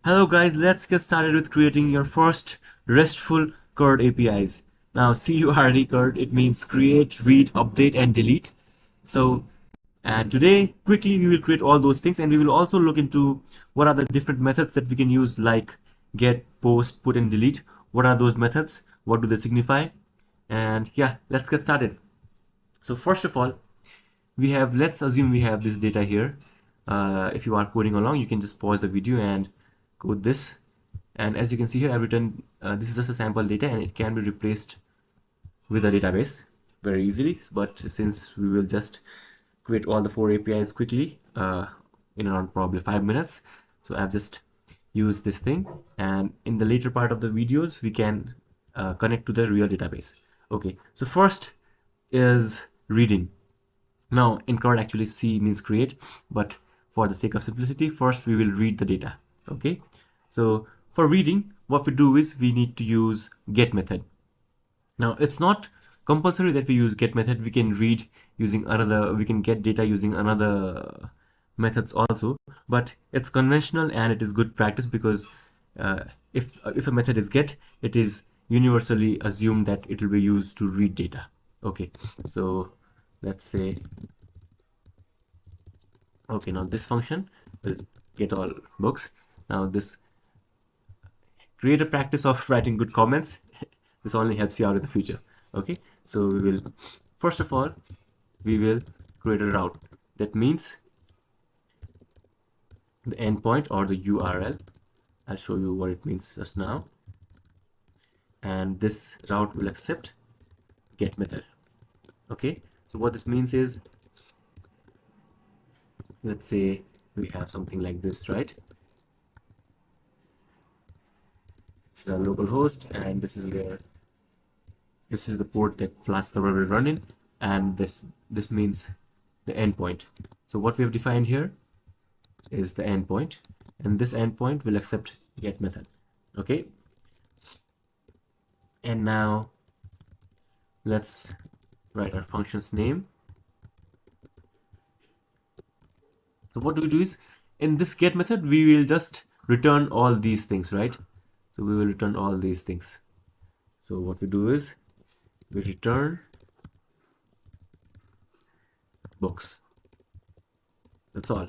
Hello guys, let's get started with creating your first RESTful CRUD APIs. Now CURD CRUD, it means create, read, update and delete. So and today quickly we will create all those things, and we will also look into what are the different methods that we can use, like get, post, put and delete. What are those methods? What do they signify? And yeah, let's get started. So first of all, let's assume we have this data here. If you are coding along, you can just pause the video and code this. And as you can see here, I've written this is just a sample data, and it can be replaced with a database very easily. But since we will just create all the 4 APIs quickly in around probably 5 minutes, so I've just used this thing, and in the later part of the videos we can connect to the real database. Okay, so first is reading. Now in CRUD actually C means create, but for the sake of simplicity, first we will read the data. Okay, so for reading, what we do is we need to use get method. Now it's not compulsory that we use get method. We can read using another, we can get data using another methods also, but it's conventional and it is good practice because if a method is get, it is universally assumed that it will be used to read data. Okay, so let's say, okay, now this function will get all books. Now this, create a practice of writing good comments. This only helps you out in the future. Okay, so we will, first of all, we will create a route. That means the endpoint or the URL. I'll show you what it means just now. And this route will accept get method. Okay, so what this means is, let's say we have something like this, right? This is our local host, and this is the port that Flask server will run in, and this means the endpoint. So what we have defined here is the endpoint, and this endpoint will accept get method. Okay, and now let's write our function's name. So what we do is, in this get method we will just return all these things, right? So we will return all these things. So what we do is we return books. That's all.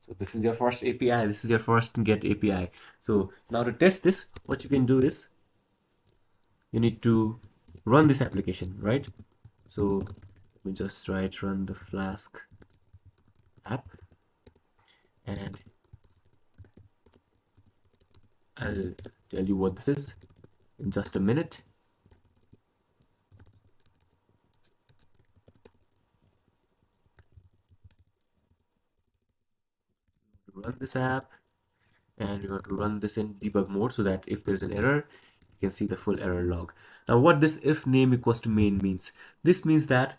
So this is your first API. This is your first get API. So now to test this, what you can do is you need to run this application, right? So we just run the Flask app, and I'll tell you what this is in just a minute. Run this app, and you have to run this in debug mode so that if there's an error, you can see the full error log. Now what this if name equals to main means, this means that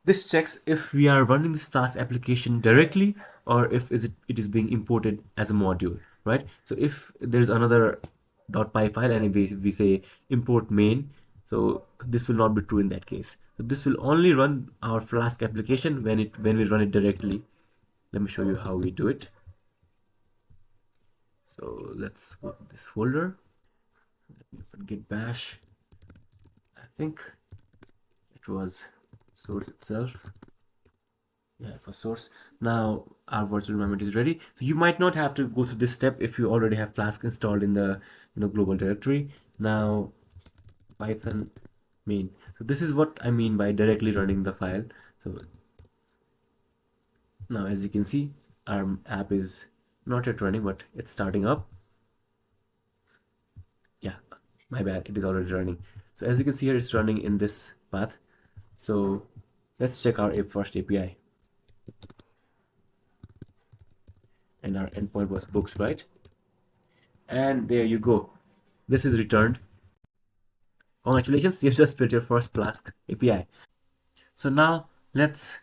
this checks if we are running this Flask application directly or if it is being imported as a module, right? So if there's another .py file and we say import main, so this will not be true in that case. So this will only run our Flask application when we run it directly. Let me show you how we do it. So let's go to this folder. Let me forget bash. I think it was source itself. Yeah, for source. Now our virtual environment is ready. So you might not have to go through this step if you already have Flask installed in the global directory. Now Python main. So this is what I mean by directly running the file. So now as you can see, our app is not yet running, but it's starting up. Yeah, my bad, it is already running. So as you can see here, it's running in this path. So let's check our first API. And our endpoint was books, right? And there you go. This is returned. Congratulations, you've just built your first Flask API. So now let's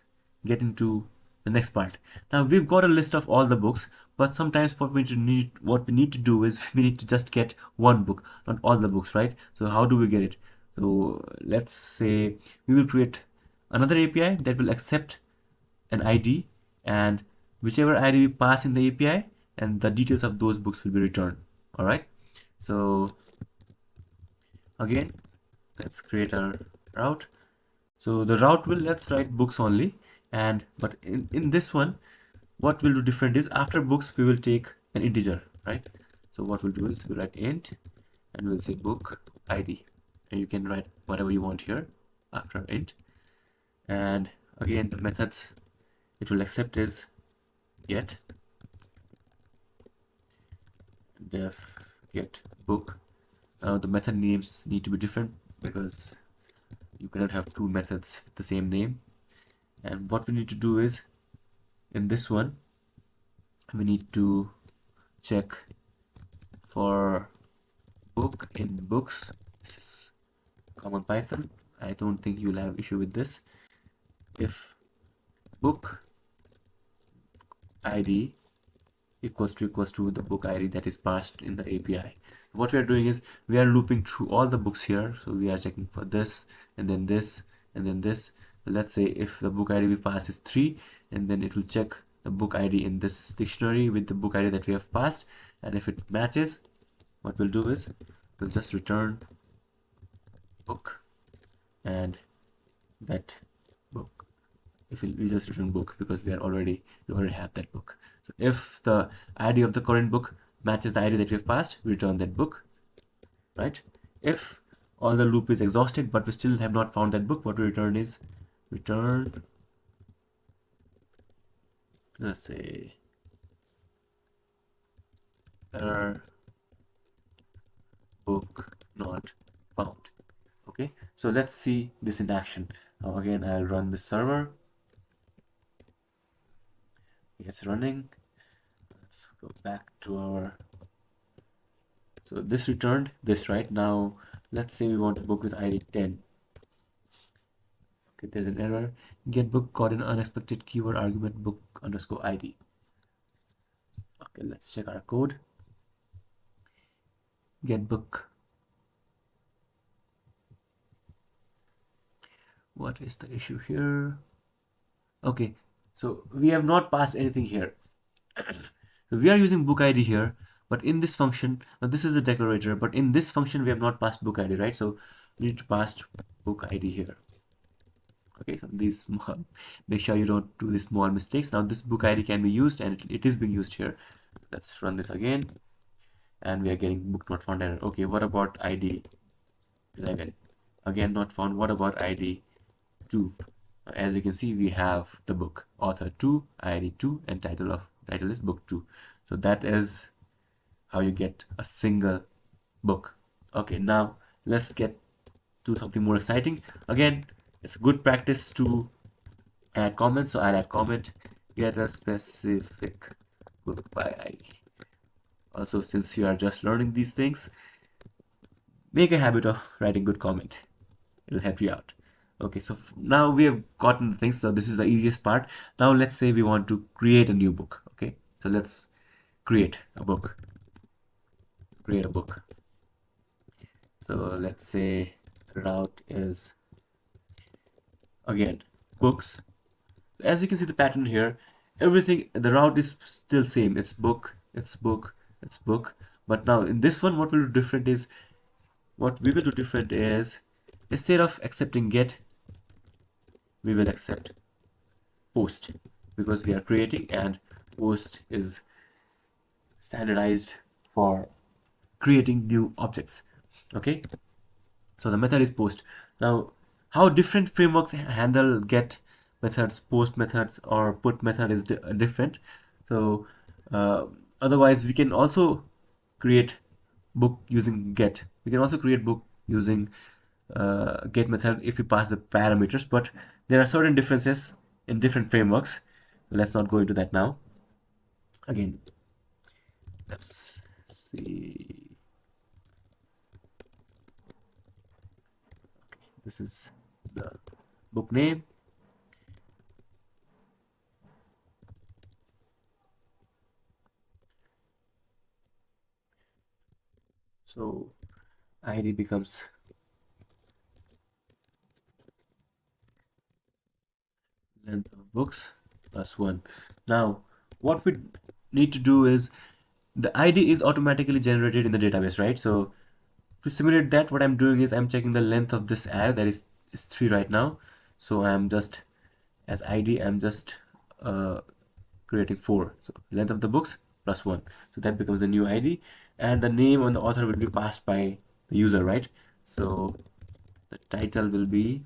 get into the next part. Now we've got a list of all the books, but sometimes what we need to do is we need to just get one book, not all the books, right? So how do we get it? So let's say we will create another API that will accept an ID, and whichever ID we pass in the API, and the details of those books will be returned. All right, so again, let's create our route. So the route will, let's write books only, and but in this one, what we'll do different is after books we will take an integer, right? So what we'll do is we'll write int and we'll say book ID, and you can write whatever you want here after int. And again, the methods it will accept is get def get book. Now the method names need to be different because you cannot have two methods with the same name. And what we need to do is in this one we need to check for book in books. This is common Python. I don't think you'll have issue with this. If book ID equals to the book ID that is passed in the API. What we are doing is we are looping through all the books here. So we are checking for this and then this and then this. Let's say if the book ID we pass is 3, and then it will check the book ID in this dictionary with the book ID that we have passed, and if it matches, what we'll do is we'll just return book and that book. If we just return book because we already have that book. So if the ID of the current book matches the ID that we have passed, we return that book, right? If all the loop is exhausted but we still have not found that book, what we return is return, let's say, error book not found. Okay, so let's see this in action. Now again, I'll run the server. It's running. Let's go back to our, so this returned this, right? Now let's say we want a book with ID 10. Okay, there's an error. Get book caught in unexpected keyword argument book underscore ID. Okay, let's check our code. Get book. What is the issue here? Okay, so we have not passed anything here. So we are using book ID here, but in this function, now this is the decorator, but in this function we have not passed book ID, right? So we need to pass book ID here. Okay, so these small, make sure you don't do these small mistakes. Now this book ID can be used, and it is being used here. Let's run this again, and we are getting book not found error. Okay, what about ID 11? Again not found. What about ID 2? As you can see, we have the book author 2, ID 2, and title is book 2. So that is how you get a single book. Okay, now let's get to something more exciting. Again, it's a good practice to add comments. So I'll add comment, get a specific book by ID. Also, since you are just learning these things, make a habit of writing good comment. It'll help you out. Okay, so now we have gotten the things. So this is the easiest part. Now let's say we want to create a new book. Okay, so let's create a book. So let's say route is again books. As you can see the pattern here, everything, the route is still same. It's book, it's book, it's book. But now in this one, what we will do different is instead of accepting get, we will accept post, because we are creating, and post is standardized for creating new objects. Okay, so the method is post. Now how different frameworks handle get methods, post methods, or put method is different. So otherwise we can also create book using get. We can also create book using get method if we pass the parameters, but there are certain differences in different frameworks. Let's not go into that now. Again, let's see. Okay, this is the book name. So ID becomes length of books plus 1. Now what we need to do is the ID is automatically generated in the database, right? So to simulate that, what I'm doing is I'm checking the length of this array, that is 3 right now. So I'm just, as ID, I'm just creating 4. So length of the books plus 1. So that becomes the new ID, and the name on the author will be passed by the user, right? So the title will be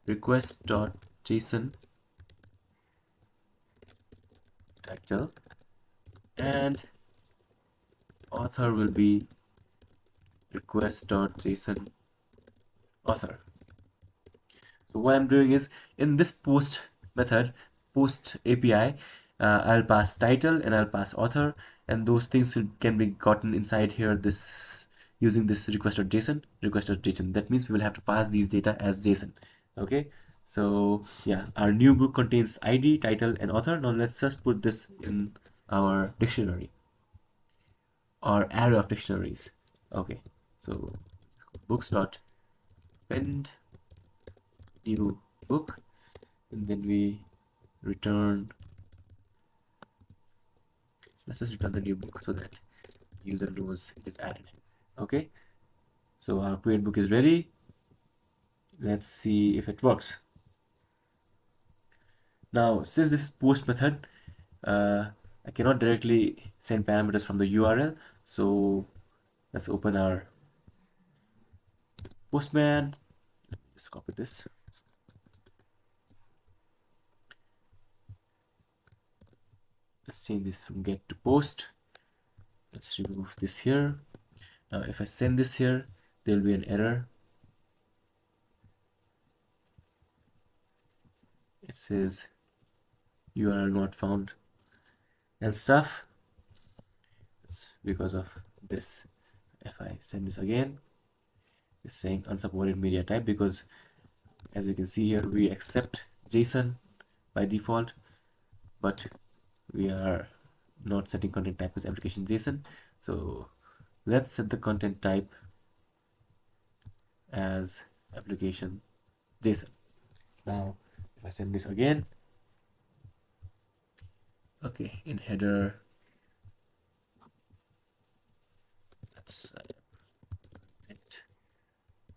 request.json title, and author will be request.json author. So what I'm doing is, in this post method, post API, I'll pass title and I'll pass author, and those things can be gotten inside here, this using this request.json. That means we will have to pass these data as JSON. Okay, so yeah, our new book contains ID, title, and author. Now let's just put this in our dictionary or array of dictionaries. Okay, so books dot append new book, and then we return, let's just return the new book so that user knows it is added. Okay, so our create book is ready. Let's see if it works. Now, since this post method, I cannot directly send parameters from the URL, so let's open our postman. Let me just copy this. Let's change this from get to post. Let's remove this here. Now if I send this here, there will be an error. It says URL not found and stuff. It's because of this. If I send this again, it's saying unsupported media type, because as you can see here, we accept JSON by default, but we are not setting content type as application JSON. So let's set the content type as application JSON. Now if I send this again, okay, in header, let's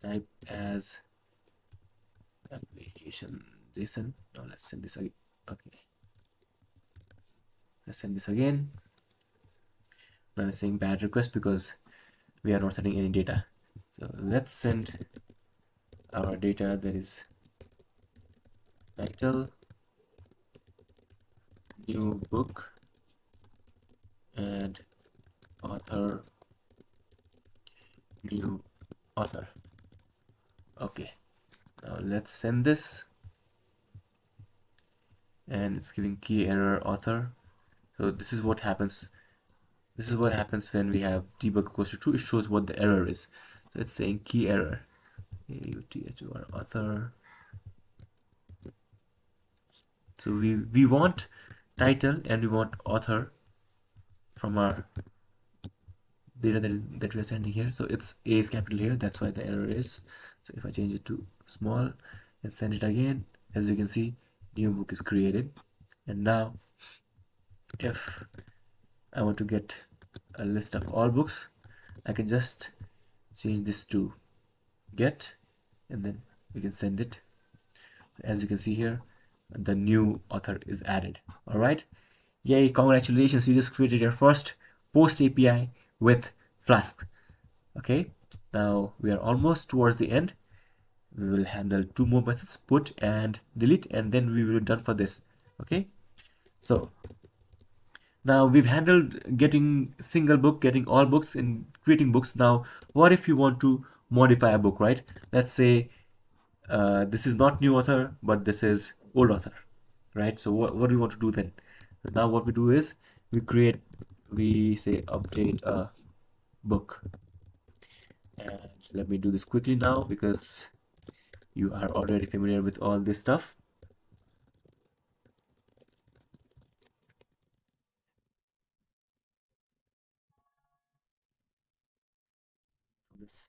type as application JSON. Now let's send this again. Okay, let's send this again. Now I'm saying bad request because we are not sending any data. So let's send our data, that is title, new book, and author, new author. Okay, now let's send this, and it's giving key error author. So this is what happens. This is what happens when we have debug equals to true. It shows what the error is. So it's saying key error, author author. So we want title and we want author from our data that we are sending here. So it's A is capital here, that's why the error is. So if I change it to small and send it again, as you can see, new book is created. And now if I want to get a list of all books, I can just change this to get, and then we can send it. As you can see here, the new author is added. All right, yay, congratulations, you just created your first post API with Flask. Okay, now we are almost towards the end. We will handle 2 more methods, put and delete, and then we will be done for this. Okay, so now we've handled getting single book, getting all books, and creating books. Now what if you want to modify a book, right? Let's say this is not new author, but this is old author, right? So what do we want to do then? Now what we do is we say update a book, and let me do this quickly now because you are already familiar with all this stuff. This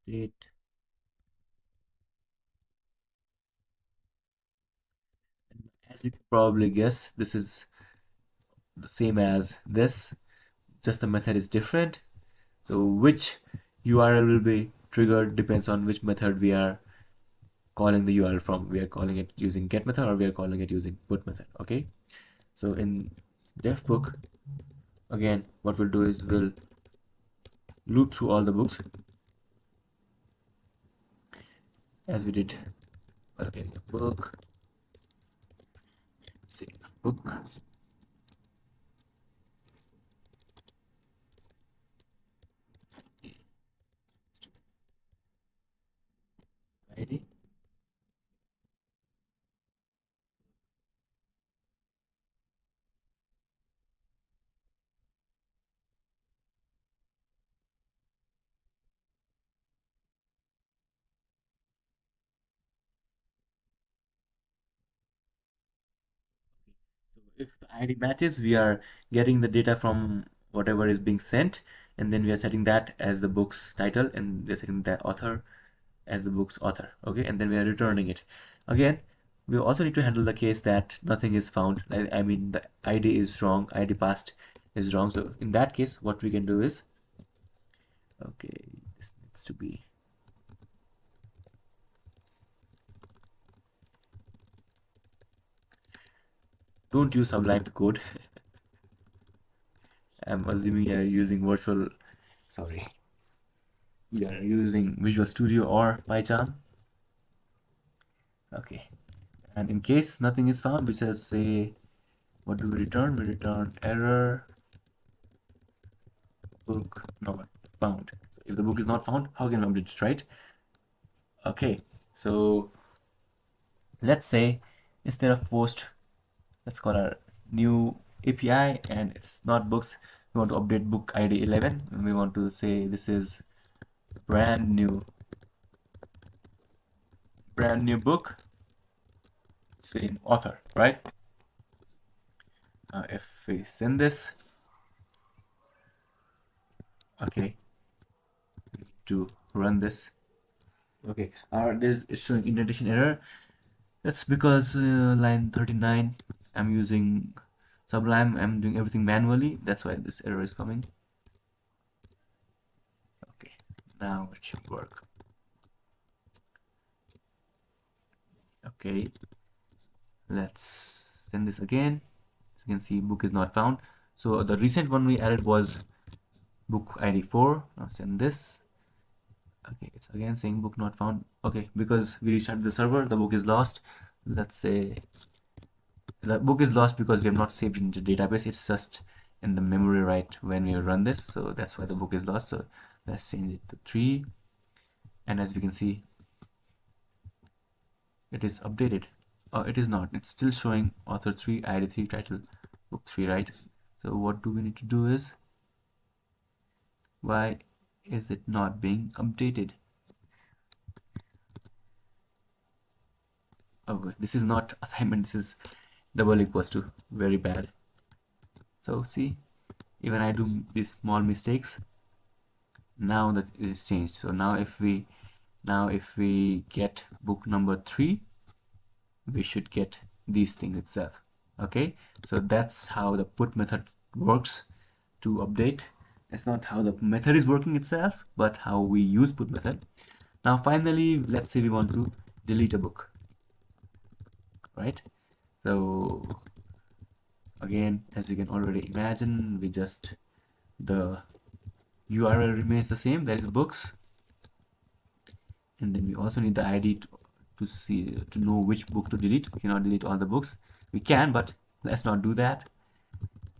date, and as you can probably guess, this is the same as this, just the method is different. So which URL will be triggered depends on which method we are calling the URL from. We are calling it using get method or we are calling it using put method. Okay, so in def book, again what we'll do is we'll loop through all the books as we did while getting a book. Save book. ID. So if the ID matches, we are getting the data from whatever is being sent, and then we are setting that as the book's title, and we are setting that author as the book's author. Okay, and then we are returning it. Again, we also need to handle the case that nothing is found. I mean, the ID is wrong, ID passed is wrong. So in that case, what we can do is, okay, this needs to be. Don't use Sublime to code. I'm assuming you're using virtual, sorry, you're using Visual Studio or PyCharm. Okay, and in case nothing is found, we just say, what do we return? We return error book not found. So if the book is not found, how can we update it, right? Okay, so let's say instead of post, let's call our new API and it's not books. We want to update book ID 11 and we want to say this is brand new book, same author, right? If we send this, okay, to run this, okay, there's it's showing indentation error. That's because line 39, I'm using Sublime, I'm doing everything manually, that's why this error is coming. Okay, now it should work. Okay, let's send this again. As you can see, book is not found. So the recent one we added was book ID 4. Now send this. Okay, it's again saying book not found. Okay, because we restarted the server, the book is lost. Let's say the book is lost because we have not saved it into database. It's just in the memory right when we run this. So that's why the book is lost. So let's change it to 3. And as we can see, it is updated. It is not. It's still showing author 3, ID 3, title book 3, right? So what do we need to do is, why is it not being updated? Oh good, this is not assignment, this is double equals to, very bad. So see, even I do these small mistakes, now that it is changed. So now if we get book number 3, we should get these things itself. Okay, so that's how the put method works to update. It's not how the method is working itself, but how we use put method. Now finally, let's say we want to delete a book, right? So again, as you can already imagine, the URL remains the same, that is books, and then we also need the ID to know which book to delete. We cannot delete all the books. We can, but let's not do that.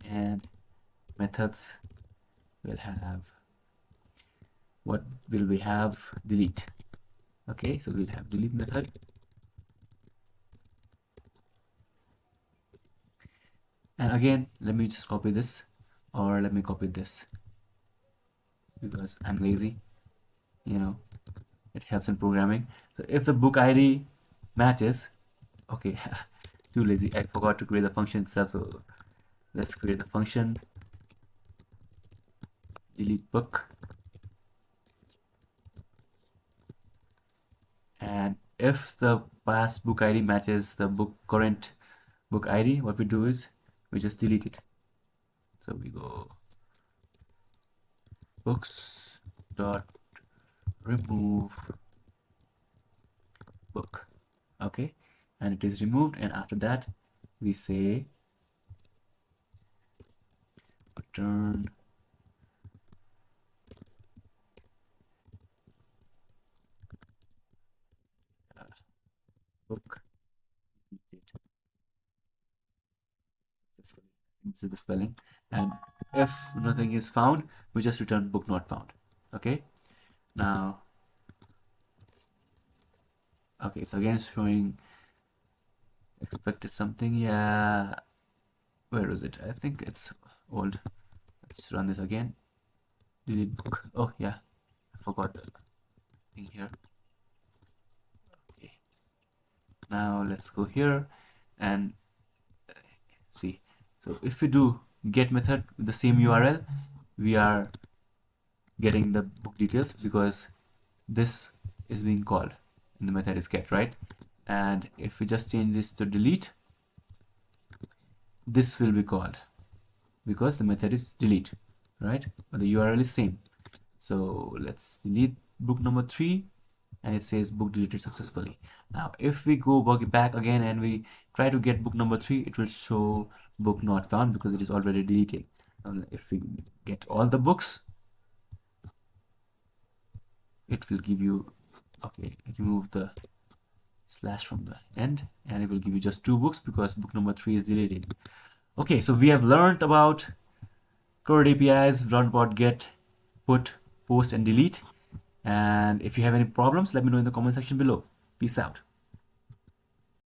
And methods will have, what will we have? Delete. Okay, so we'll have delete method. And again, let me just copy this, or let me copy this, because I'm lazy, you know, it helps in programming. So if the book ID matches, okay, too lazy, I forgot to create the function itself. So let's create the function delete book, and if the past book ID matches the current book ID, what we do is we just delete it. So we go books dot remove book. Okay, and it is removed, and after that we say return book deleted successfully. This is the spelling, and if nothing is found, we just return book not found. Okay, now okay, so again showing expected something. Yeah, where is it? I think it's old. Let's run this again. Delete book. Oh yeah, I forgot the thing here. Okay, now let's go here and see. So if we do get method with the same URL, we are getting the book details because this is being called and the method is get, right? And if we just change this to delete, this will be called because the method is delete, right? But the URL is same. So let's delete book number 3 and it says book deleted successfully. Now if we go back again and we try to get book number 3, it will show book not found because it is already deleted. If we get all the books, it will give you, okay, remove the slash from the end and it will give you just 2 books because book number 3 is deleted. Okay, so we have learned about CRUD APIs, learned about get, put, post and delete. And if you have any problems, let me know in the comment section below. Peace out.